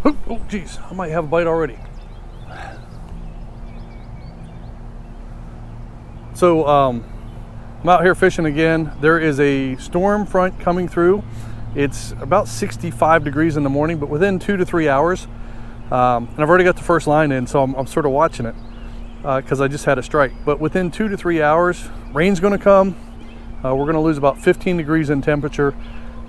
Oh, geez, I might have a bite already. So I'm out here fishing again. There is a storm front coming through. It's about 65 degrees in the morning, but within 2 to 3 hours, and I've already got the first line in, so I'm sort of watching it because I just had a strike. But within 2 to 3 hours, rain's going to come. We're going to lose about 15 degrees in temperature.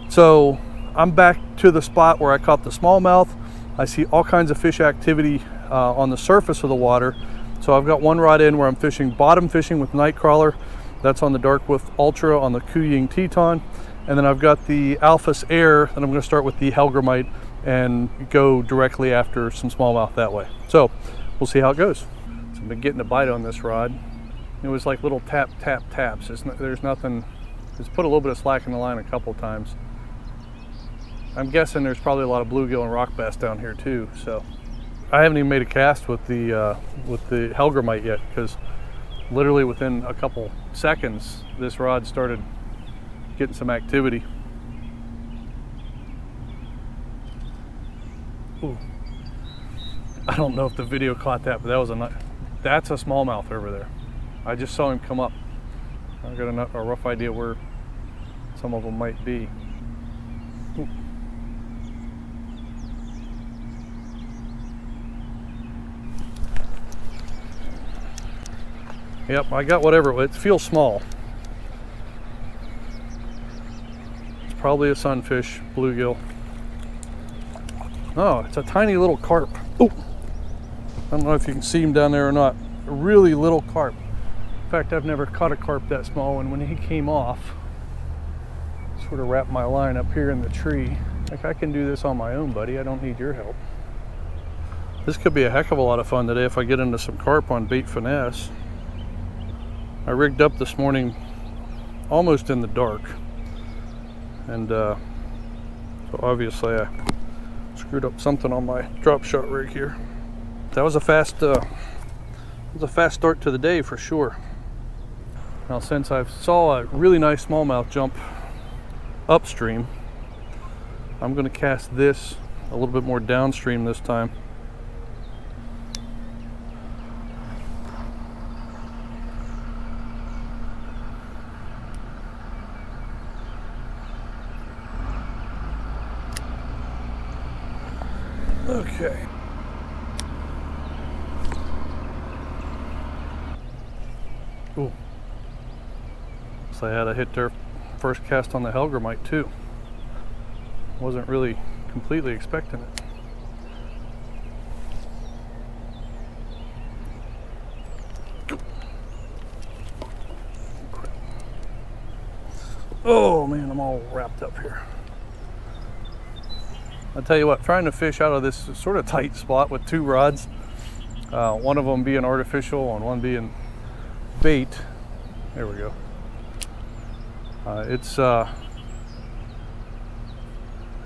So I'm back to the spot where I caught the smallmouth. I see all kinds of fish activity on the surface of the water. So I've got one rod in where I'm fishing bottom fishing with Nightcrawler. That's on the Dark Wolf Ultra on the Kuying Teton. And then I've got the Alphas Air that I'm going to start with the Hellgrammite and go directly after some smallmouth that way. So we'll see how it goes. So I've been getting a bite on this rod. It was like little tap, tap, taps. There's nothing, it's put a little bit of slack in the line a couple times. I'm guessing there's probably a lot of bluegill and rock bass down here too. So I haven't even made a cast with the Hellgrammite yet, because literally within a couple seconds, this rod started getting some activity. Ooh. I don't know if the video caught that, but that was that's a smallmouth over there. I just saw him come up. I've got a rough idea where some of them might be. Ooh. Yep, I got whatever. It feels small. It's probably a sunfish, bluegill. Oh, it's a tiny little carp. Oh, I don't know if you can see him down there or not. A really little carp. In fact, I've never caught a carp that small. And when he came off, sort of wrapped my line up here in the tree. Like, I can do this on my own, buddy. I don't need your help. This could be a heck of a lot of fun today if I get into some carp on bait finesse. I rigged up this morning almost in the dark, and so obviously I screwed up something on my drop shot rig here. That was a fast start to the day for sure. Now, since I saw a really nice smallmouth jump upstream, I'm going to cast this a little bit more downstream this time. Okay. Ooh. So I had a hit their first cast on the Hellgrammite too. Wasn't really completely expecting it. Oh man, I'm all wrapped up here. I'll tell you what, trying to fish out of this sort of tight spot with two rods, one of them being artificial and one being bait. There we go. It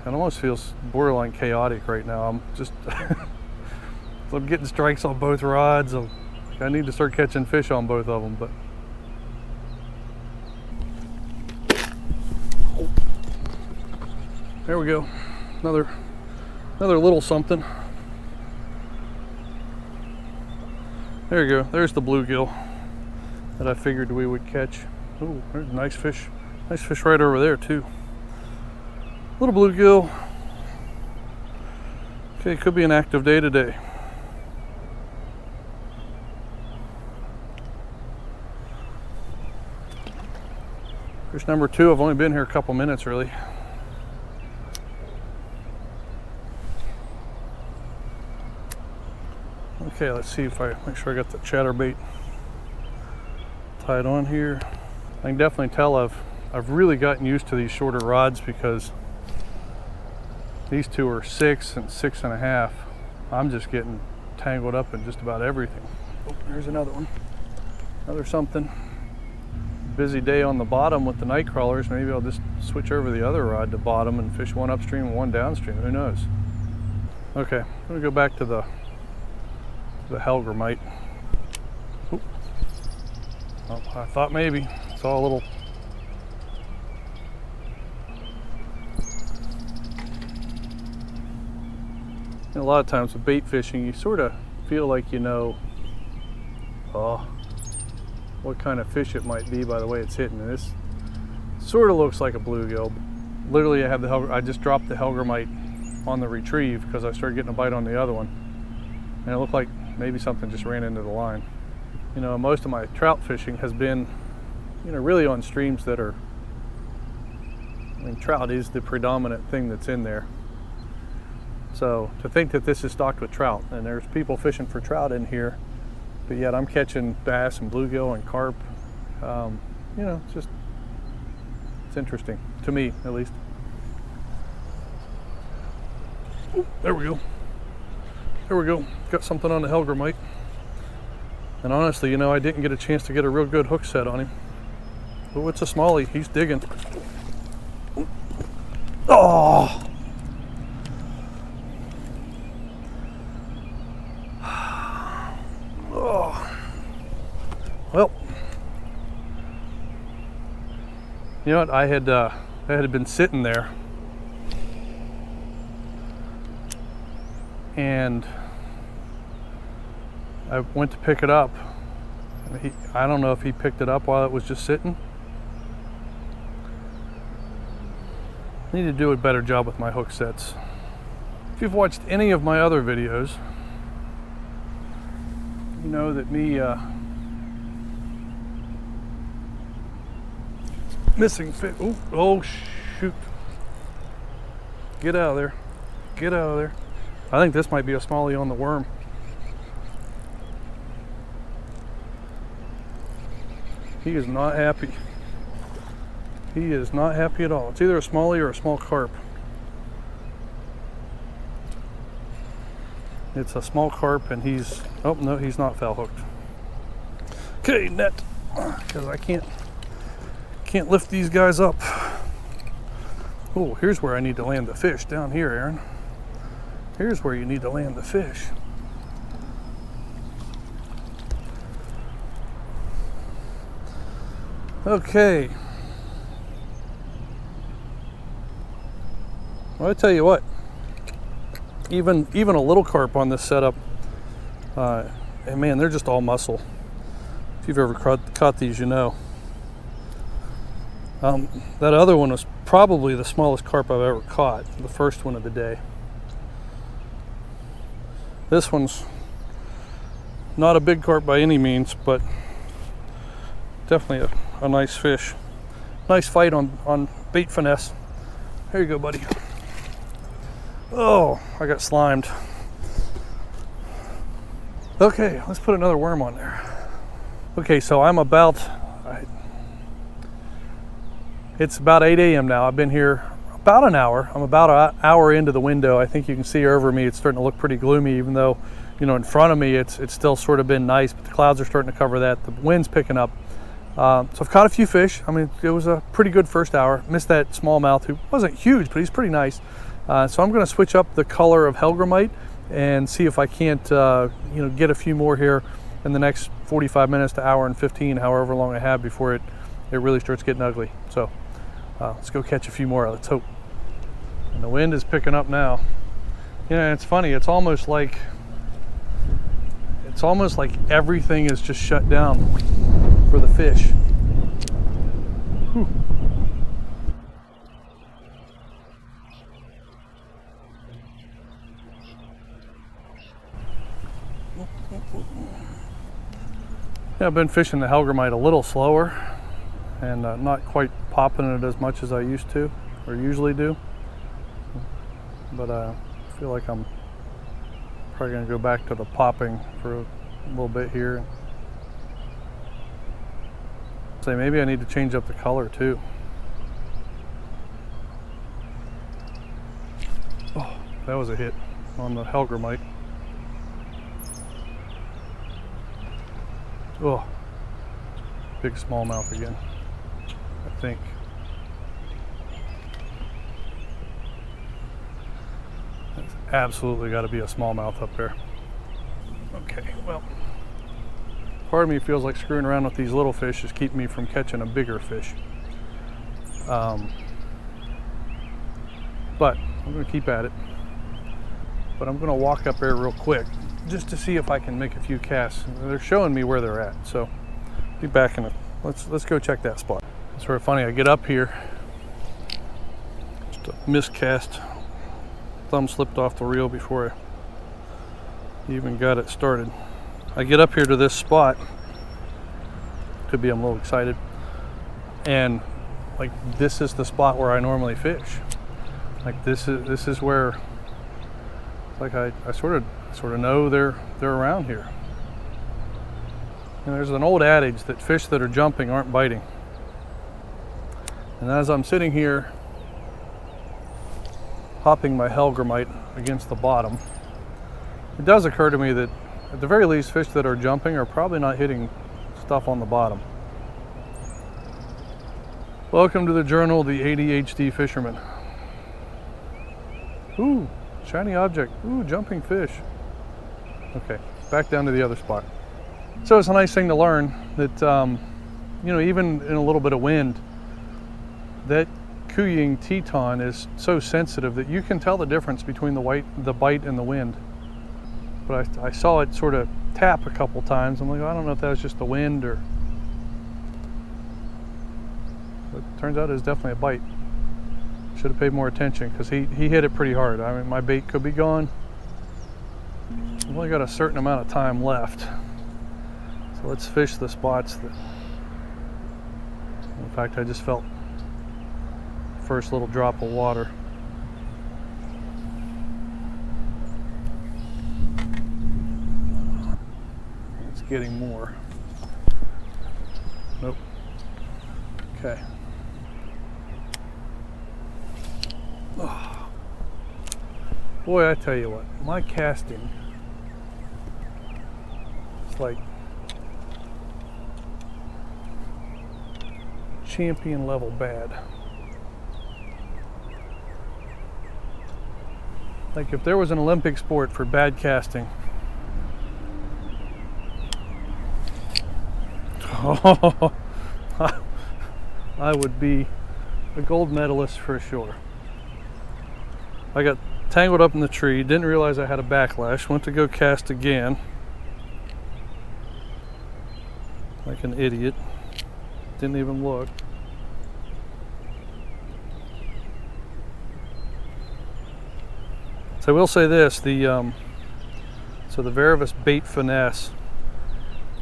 almost feels borderline chaotic right now. I'm just, I'm getting strikes on both rods. I need to start catching fish on both of them, but. There we go. Another little something. There you go. There's the bluegill that I figured we would catch. Oh, there's a nice fish. Nice fish right over there too. Little bluegill. Okay, could be an active day today. Fish number 2. I've only been here a couple minutes really. Okay, let's see if I make sure I got the chatterbait tied on here. I can definitely tell I've really gotten used to these shorter rods because these two are 6 and 6.5. I'm just getting tangled up in just about everything. Oh, there's another one. Another something. Busy day on the bottom with the night crawlers. Maybe I'll just switch over the other rod to bottom and fish one upstream and one downstream. Who knows? Okay, I'm gonna go back to the Hellgrammite. Oop. Oh, I thought maybe. Saw a little. And a lot of times with bait fishing, you sort of feel like you know what kind of fish it might be by the way it's hitting. And this sort of looks like a bluegill. Literally, I just dropped the hellgrammite on the retrieve because I started getting a bite on the other one, and it looked like maybe something just ran into the line. You know, most of my trout fishing has been, you know, really on streams that are, I mean, trout is the predominant thing that's in there. So to think that this is stocked with trout, and there's people fishing for trout in here, but yet I'm catching bass and bluegill and carp, you know, it's interesting to me, at least. Ooh, there we go. There we go. Got something on the hellgrammite. And honestly, you know, I didn't get a chance to get a real good hook set on him. Oh, it's a smallie. He's digging. Oh! Oh. Well, you know what? I had been sitting there, and I went to pick it up. I don't know if he picked it up while it was just sitting. I need to do a better job with my hook sets. If you've watched any of my other videos, you know that me missing fish. Oh shoot. Get out of there. Get out of there. I think this might be a smallie on the worm. He is not happy. He is not happy at all. It's either a smallie or a small carp. It's a small carp, and he's, oh no, he's not foul hooked. Okay, net, because I can't lift these guys up. Oh, here's where I need to land the fish, down here, Aaron. Here's where you need to land the fish. Okay. Well, I tell you what, even a little carp on this setup, and man, they're just all muscle. If you've ever caught these, you know. That other one was probably the smallest carp I've ever caught, the first one of the day. This one's not a big carp by any means, but definitely a nice fish. Nice fight on bait finesse. Here you go, buddy. Oh, I got slimed. Okay, let's put another worm on there. Okay, so it's about 8 a.m. now. I've been here about an hour. I'm about an hour into the window. I think you can see over me, it's starting to look pretty gloomy, even though, you know, in front of me, it's still sort of been nice, but the clouds are starting to cover that. The wind's picking up. So I've caught a few fish. I mean, it was a pretty good first hour. Missed that smallmouth, who wasn't huge, but he's pretty nice. So I'm going to switch up the color of hellgrammite and see if I can't, you know, get a few more here in the next 45 minutes to hour and 15, however long I have before it really starts getting ugly. So let's go catch a few more. Let's hope. And the wind is picking up now. Yeah, it's funny. It's almost like everything is just shut down for the fish. Whew. Yeah, I've been fishing the hellgrammite a little slower and not quite popping it as much as I used to or usually do. But I feel like I'm probably going to go back to the popping for a little bit here. Say maybe I need to change up the color too. Oh, that was a hit on the hellgrammite. Oh, big smallmouth again, I think. That's absolutely got to be a smallmouth up there. Okay, well, part of me feels like screwing around with these little fish is keeping me from catching a bigger fish. But I'm going to keep at it. but I'm gonna walk up there real quick just to see if I can make a few casts. They're showing me where they're at, so be back in a, let's go check that spot. It's sort of funny, I get up here, just a miscast, thumb slipped off the reel before I even got it started. I get up here to this spot, could be I'm a little excited, and like this is the spot where I normally fish. Like this is where, like I sort of know they're around here. And there's an old adage that fish that are jumping aren't biting. And as I'm sitting here hopping my hellgrammite against the bottom, it does occur to me that at the very least fish that are jumping are probably not hitting stuff on the bottom. Welcome to the journal, the ADHD Fisherman. Ooh, shiny object. Ooh, jumping fish. Okay, back down to the other spot. So it's a nice thing to learn that, you know, even in a little bit of wind, that Kuying Teton is so sensitive that you can tell the difference between the bite and the wind. But I saw it sort of tap a couple times. I'm like, I don't know if that was just the wind or... But it turns out it was definitely a bite. Should have paid more attention because he hit it pretty hard. I mean, my bait could be gone. I've only got a certain amount of time left. So let's fish the spots that... In fact, I just felt the first little drop of water. It's getting more. Nope. Okay. Oh. Boy, I tell you what, my casting, it's like champion level bad. Like if there was an Olympic sport for bad casting, oh, I would be a gold medalist for sure. I got tangled up in the tree, didn't realize I had a backlash, went to go cast again. Like an idiot. Didn't even look. So I will say this, so the Varivis bait finesse,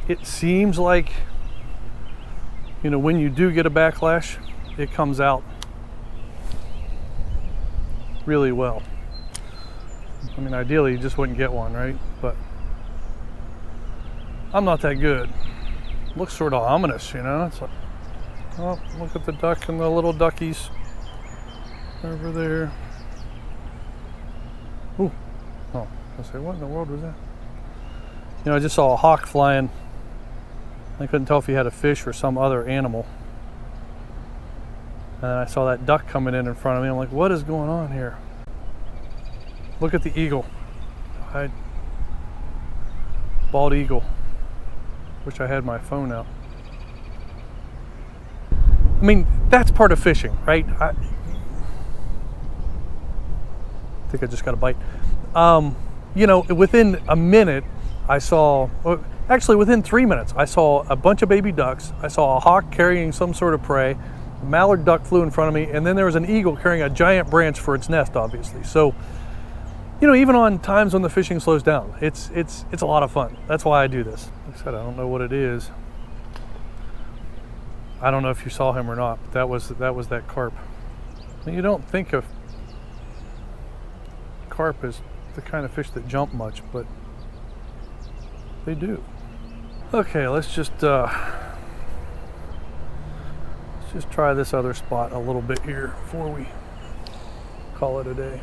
it seems like, you know, when you do get a backlash, it comes out really well. I mean, ideally you just wouldn't get one, right? But I'm not that good. Looks sort of ominous, you know? It's like, oh, look at the duck and the little duckies over there. Ooh, oh, I say, what in the world was that? You know, I just saw a hawk flying. I couldn't tell if he had a fish or some other animal. And then I saw that duck coming in front of me. I'm like, what is going on here? Look at the eagle. Bald eagle. Wish I had my phone out. I mean, that's part of fishing, right? I think I just got a bite. You know, within a minute, I saw, actually within 3 minutes, I saw a bunch of baby ducks. I saw a hawk carrying some sort of prey. A mallard duck flew in front of me, and then there was an eagle carrying a giant branch for its nest, obviously. So, you know, even on times when the fishing slows down, it's a lot of fun. That's why I do this. Like I said, I don't know what it is. I don't know if you saw him or not, but that was that carp. I mean, you don't think of carp as the kind of fish that jump much, but they do. Okay, let's just try this other spot a little bit here before we call it a day.